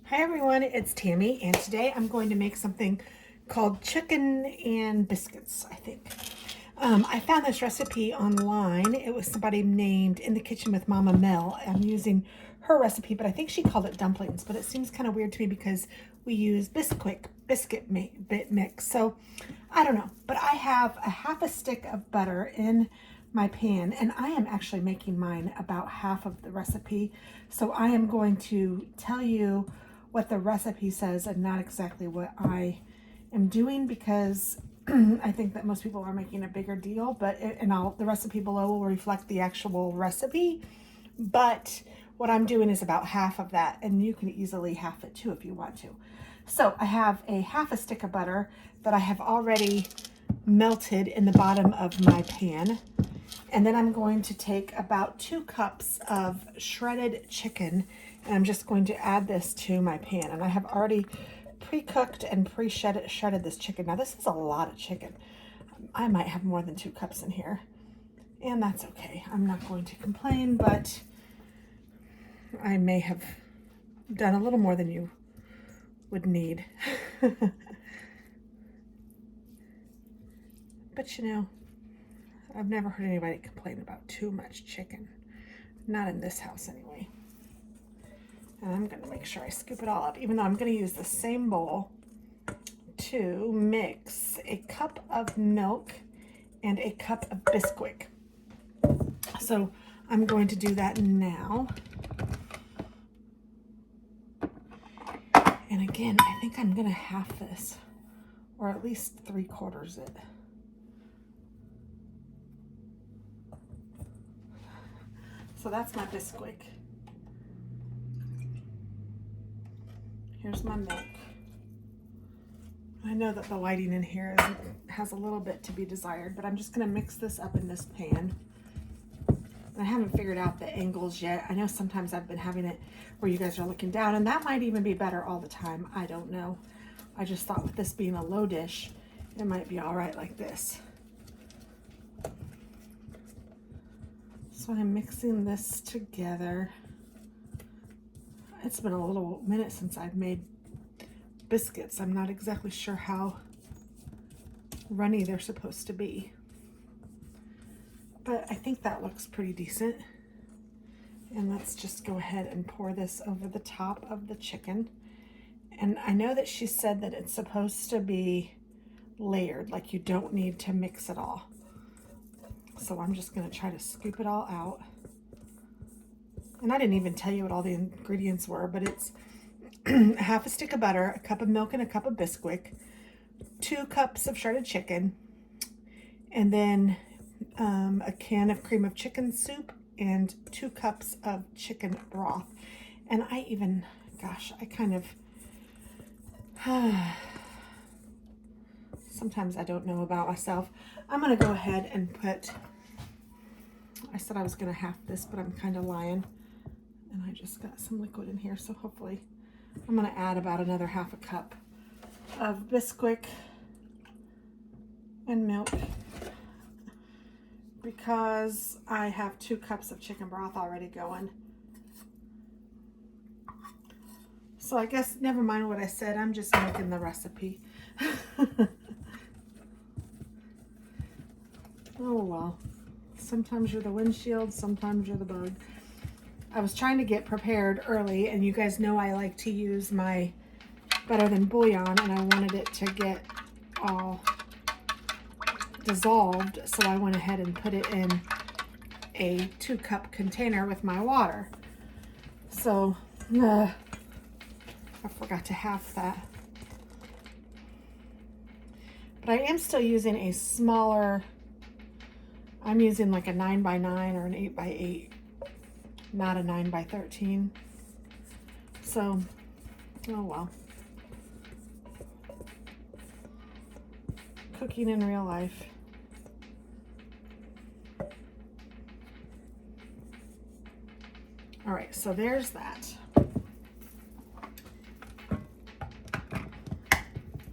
Hi everyone, it's Tammy, and today I'm going to make something called chicken and biscuits, I think. I found this recipe online. It was somebody named In the Kitchen with Mama Mel. I'm using her recipe, but I think she called it dumplings, but it seems kind of weird to me because we use biscuit mix. So I don't know, but I have a half a stick of butter in my pan, and I am actually making mine about half of the recipe. So I am going to tell you what the recipe says and not exactly what I am doing, because I think that most people are making a bigger deal, but the recipe below will reflect the actual recipe. But what I'm doing is about half of that, and you can easily half it too if you want to. So I have a half a stick of butter that I have already melted in the bottom of my pan. And then I'm going to take about 2 cups of shredded chicken, and I'm just going to add this to my pan. And I have already pre-cooked and shredded this chicken. Now this is a lot of chicken. I might have more than 2 cups in here, and that's okay. I'm not going to complain, but I may have done a little more than you would need. But you know, I've never heard anybody complain about too much chicken. Not in this house anyway. And I'm gonna make sure I scoop it all up, even though I'm gonna use the same bowl to mix a cup of milk and a cup of bisquick. So I'm going to do that now. And again, I think I'm gonna half this, or at least 3/4 it. So that's my bisquick. Here's my milk. I know that the lighting in here has a little bit to be desired, but I'm just gonna mix this up in this pan. And I haven't figured out the angles yet. I know sometimes I've been having it where you guys are looking down, and that might even be better all the time. I don't know. I just thought with this being a low dish, it might be all right like this. So I'm mixing this together. It's been a little minute since I've made biscuits. I'm not exactly sure how runny they're supposed to be, but I think that looks pretty decent. And let's just go ahead and pour this over the top of the chicken. And I know that she said that it's supposed to be layered, like you don't need to mix it all. So I'm just gonna try to scoop it all out. And I didn't even tell you what all the ingredients were, but it's half a stick of butter, a cup of milk and a cup of bisquick, 2 cups of shredded chicken, and then a can of cream of chicken soup and 2 cups of chicken broth. And I even, gosh, I kind of, sometimes I don't know about myself. I'm gonna go ahead and put, I said I was gonna half this, but I'm kind of lying. And I just got some liquid in here, so hopefully I'm gonna add about another half a cup of bisquick and milk, because I have 2 cups of chicken broth already going. So I guess never mind what I said, I'm just making the recipe. Oh well, sometimes you're the windshield, sometimes you're the bug. I was trying to get prepared early, and you guys know I like to use my Better Than bouillon, and I wanted it to get all dissolved, so I went ahead and put it in a 2-cup container with my water. So I forgot to half that. But I am still using a smaller, I'm using like a 9x9 or an 8x8, not a 9x13. So, oh well. Cooking in real life. All right, so there's that.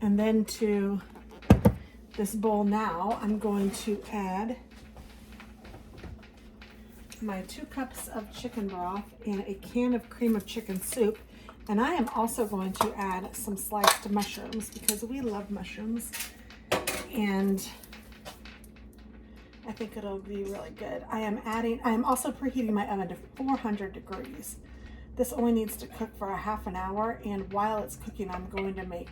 And then to this bowl now, I'm going to add my 2 cups of chicken broth and a can of cream of chicken soup. And I am also going to add some sliced mushrooms because we love mushrooms. And I think it'll be really good. I am also preheating my oven to 400 degrees. This only needs to cook for a half an hour. And while it's cooking, I'm going to make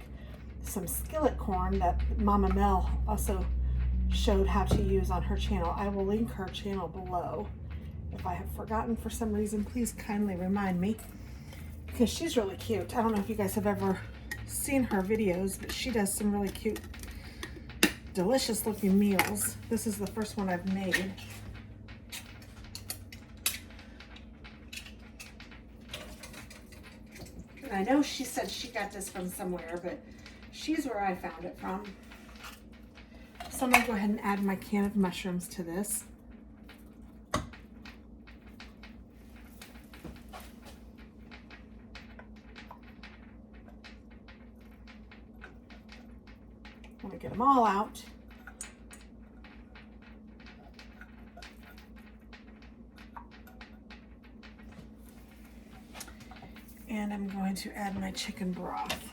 some skillet corn that Mama Mel also showed how to use on her channel. I will link her channel below. If I have forgotten for some reason, please kindly remind me, because she's really cute. I don't know if you guys have ever seen her videos, but she does some really cute, delicious looking meals. This is the first one I've made. And I know she said she got this from somewhere, but she's where I found it from. So I'm gonna go ahead and add my can of mushrooms to this. I'm gonna get them all out. And I'm going to add my chicken broth.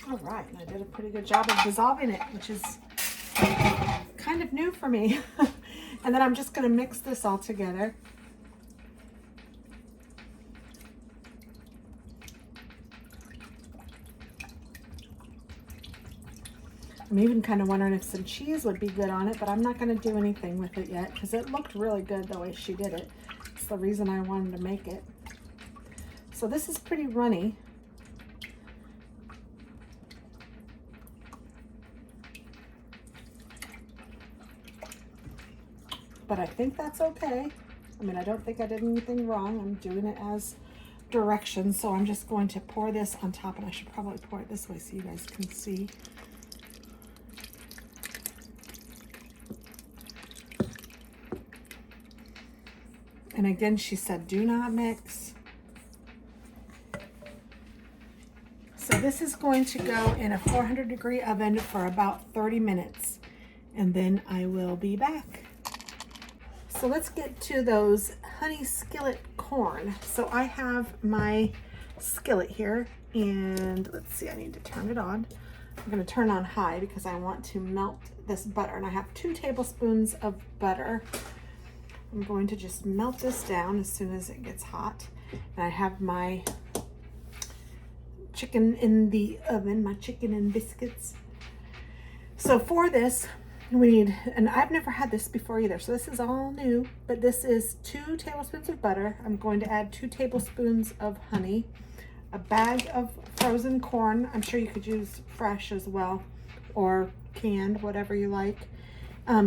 All right, and I did a pretty good job of dissolving it, which is kind of new for me. And then I'm just gonna mix this all together. I'm even kind of wondering if some cheese would be good on it, but I'm not going to do anything with it yet because it looked really good the way she did it. It's the reason I wanted to make it. So this is pretty runny. But I think that's okay. I mean, I don't think I did anything wrong. I'm doing it as directions. So I'm just going to pour this on top, and I should probably pour it this way so you guys can see. And again, she said, do not mix. So this is going to go in a 400-degree oven for about 30 minutes. And then I will be back. So let's get to those honey skillet corn. So I have my skillet here. And let's see, I need to turn it on. I'm going to turn on high because I want to melt this butter. And I have 2 tablespoons of butter. I'm going to just melt this down as soon as it gets hot. And I have my chicken in the oven, my chicken and biscuits. So for this, we need, and I've never had this before either, so this is all new, but this is 2 tablespoons of butter. I'm going to add 2 tablespoons of honey, a bag of frozen corn. I'm sure you could use fresh as well, or canned, whatever you like.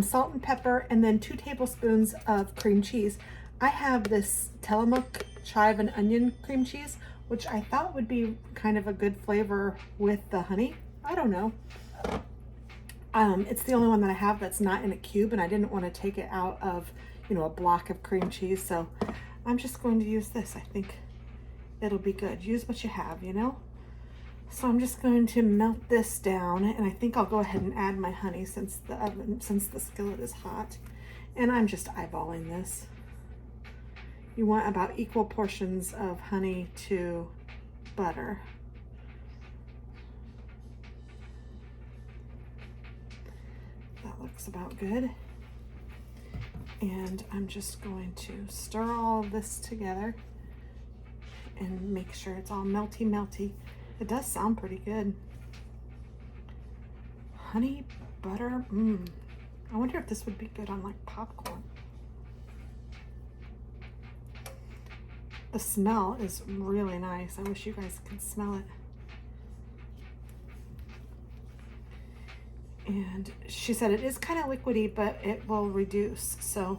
Salt and pepper, and then 2 tablespoons of cream cheese. I have this Tillamook chive and onion cream cheese, which I thought would be kind of a good flavor with the honey. I don't know. It's the only one that I have that's not in a cube, and I didn't want to take it out of, you know, a block of cream cheese. So I'm just going to use this. I think it'll be good. Use what you have, you know? So I'm just going to melt this down, and I think I'll go ahead and add my honey since the skillet is hot. And I'm just eyeballing this. You want about equal portions of honey to butter. That looks about good. And I'm just going to stir all of this together and make sure it's all melty, melty. It does sound pretty good. Honey, butter, I wonder if this would be good on like popcorn. The smell is really nice. I wish you guys could smell it. And she said it is kind of liquidy, but it will reduce, so.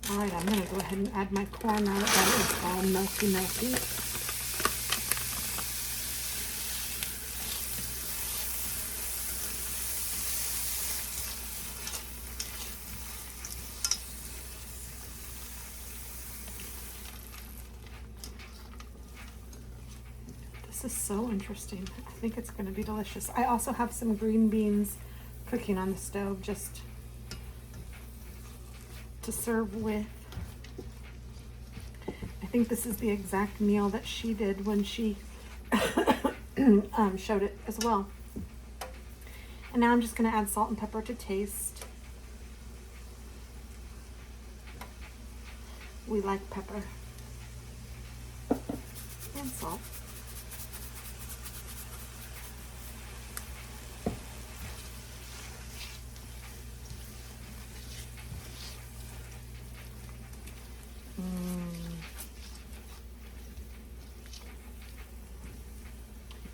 All right, I'm gonna go ahead and add my corn now that is all melty, melty. This is so interesting. I think it's going to be delicious. I also have some green beans cooking on the stove just to serve with. I think this is the exact meal that she did when she showed it as well. And now I'm just going to add salt and pepper to taste. We like pepper and salt.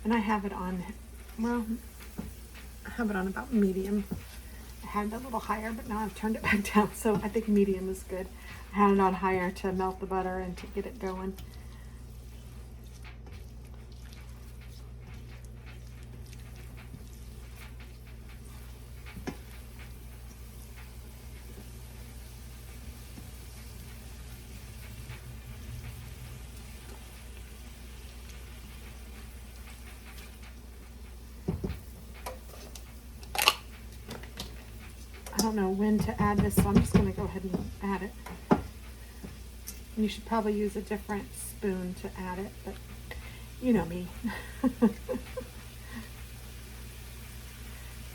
And I have it on, well, I have it on about medium. I had it a little higher, but now I've turned it back down, so I think medium is good. I had it on higher to melt the butter and to get it going. I don't know when to add this, so I'm just going to go ahead and add it. And you should probably use a different spoon to add it, but you know me.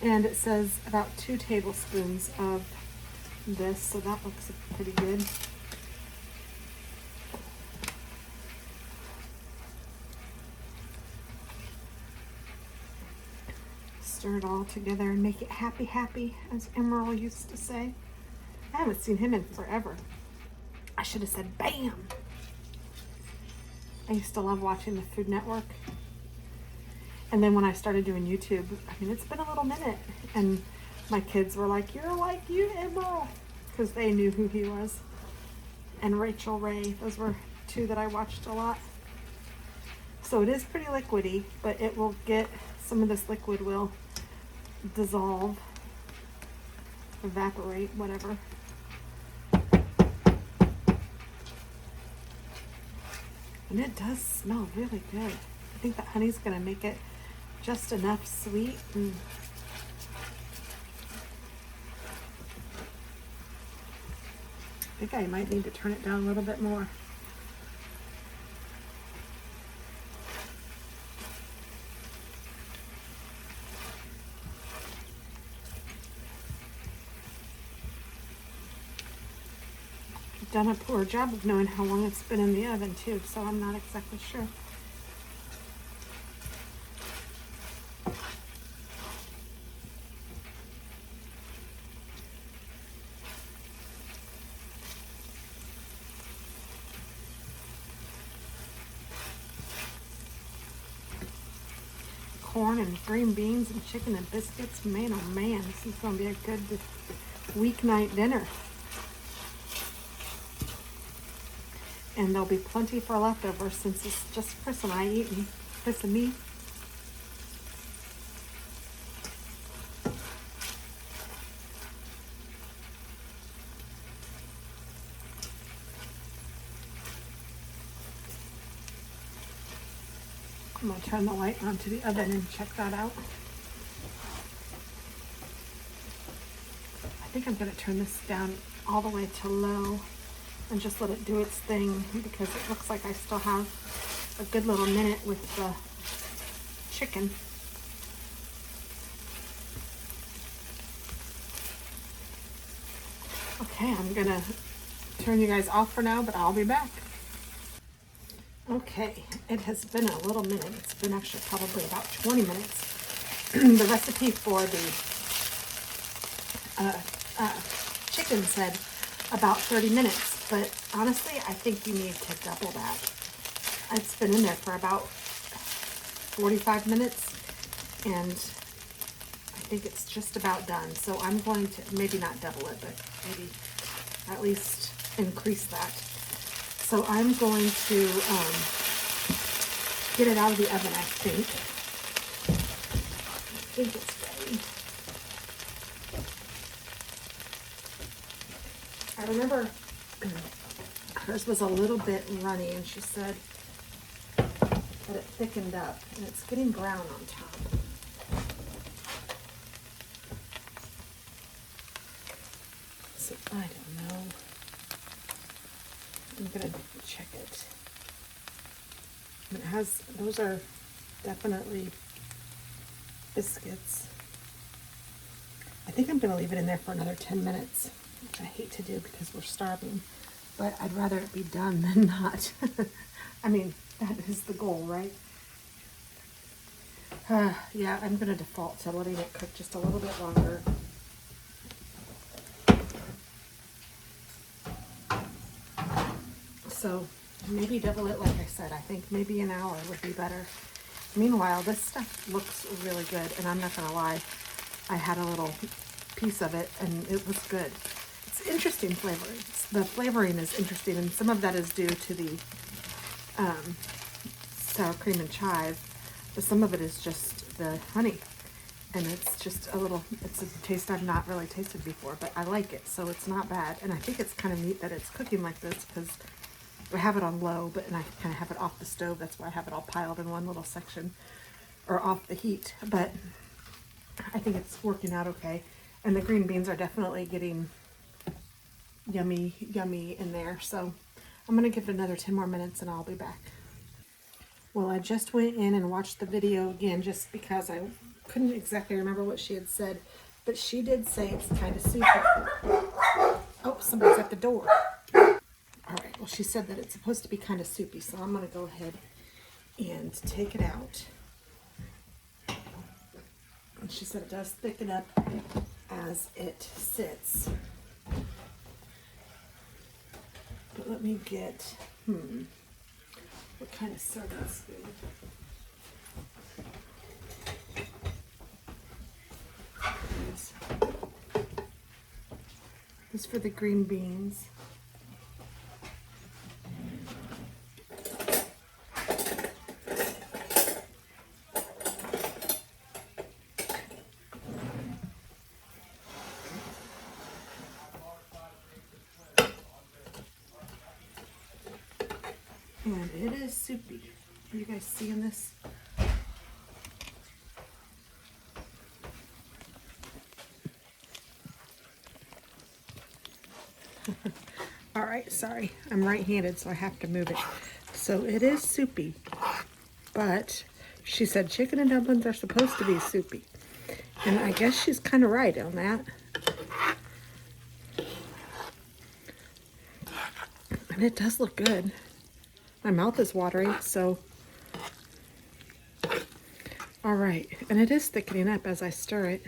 And it says about 2 tablespoons of this, so that looks pretty good. Stir it all together and make it happy, happy, as Emerald used to say. I haven't seen him in forever. I should have said bam. I used to love watching the Food Network. And then when I started doing YouTube, I mean, it's been a little minute. And my kids were like, you're like you, Emerald. Because they knew who he was. And Rachel Ray. Those were 2 that I watched a lot. So it is pretty liquidy, but it will get, some of this liquid will dissolve, evaporate, whatever. And it does smell really good. I think that honey's going to make it just enough sweet. I think I might need to turn it down a little bit more. Done a poor job of knowing how long it's been in the oven too, so I'm not exactly sure. Corn and green beans and chicken and biscuits. Man, oh man, this is going to be a good weeknight dinner. And there'll be plenty for leftovers since it's just Chris and I eating. Chris and me. I'm going to turn the light onto the oven and check that out. I think I'm going to turn this down all the way to low and just let it do its thing, because it looks like I still have a good little minute with the chicken. Okay, I'm gonna turn you guys off for now, but I'll be back. Okay, it has been a little minute. It's been actually probably about 20 minutes. The recipe for the chicken said about 30 minutes. But honestly, I think you need to double that. It's been in there for about 45 minutes, and I think it's just about done. So I'm going to, maybe not double it, but maybe at least increase that. So I'm going to get it out of the oven, I think. I think it's ready. I remember hers was a little bit runny, and she said that it thickened up, and it's getting brown on top. So I don't know. I'm gonna check it. And it has, those are definitely biscuits. I think I'm gonna leave it in there for another 10 minutes, which I hate to do because we're starving, but I'd rather it be done than not. I mean, that is the goal, right? Yeah, I'm gonna default to letting it cook just a little bit longer. So maybe double it, like I said. I think maybe an hour would be better. Meanwhile, this stuff looks really good, and I'm not gonna lie, I had a little piece of it and it was good. It's interesting flavoring. The flavoring is interesting, and some of that is due to the sour cream and chive, but some of it is just the honey. And it's just a little, it's a taste I've not really tasted before, but I like it, so it's not bad. And I think it's kind of neat that it's cooking like this, because I have it on low, and I kind of have it off the stove. That's why I have it all piled in one little section, or off the heat. But I think it's working out okay. And the green beans are definitely getting yummy, yummy in there. So I'm going to give it another 10 more minutes and I'll be back. Well, I just went in and watched the video again just because I couldn't exactly remember what she had said, but she did say it's kind of soupy. Oh, somebody's at the door. All right, well, she said that it's supposed to be kind of soupy, so I'm going to go ahead and take it out. And she said it does thicken up as it sits. But let me get, what kind of serving spoon? This is for the green beans. And it is soupy. Are you guys seeing this? All right, sorry. I'm right-handed, so I have to move it. So it is soupy, but she said chicken and dumplings are supposed to be soupy. And I guess she's kind of right on that. And it does look good. My mouth is watering, so. All right, and it is thickening up as I stir it.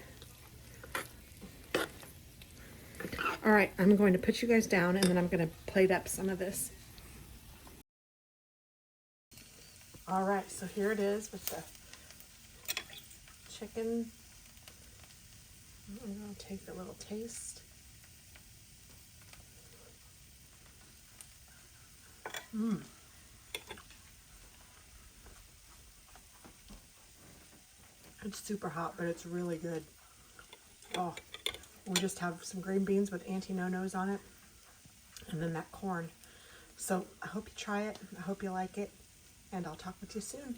All right, I'm going to put you guys down, and then I'm going to plate up some of this. All right, so here it is with the chicken. I'm going to take a little taste. It's super hot, but it's really good. Oh, we just have some green beans with auntie nonos on it, and then that corn. So I hope you try it. I hope you like it, and I'll talk with you soon.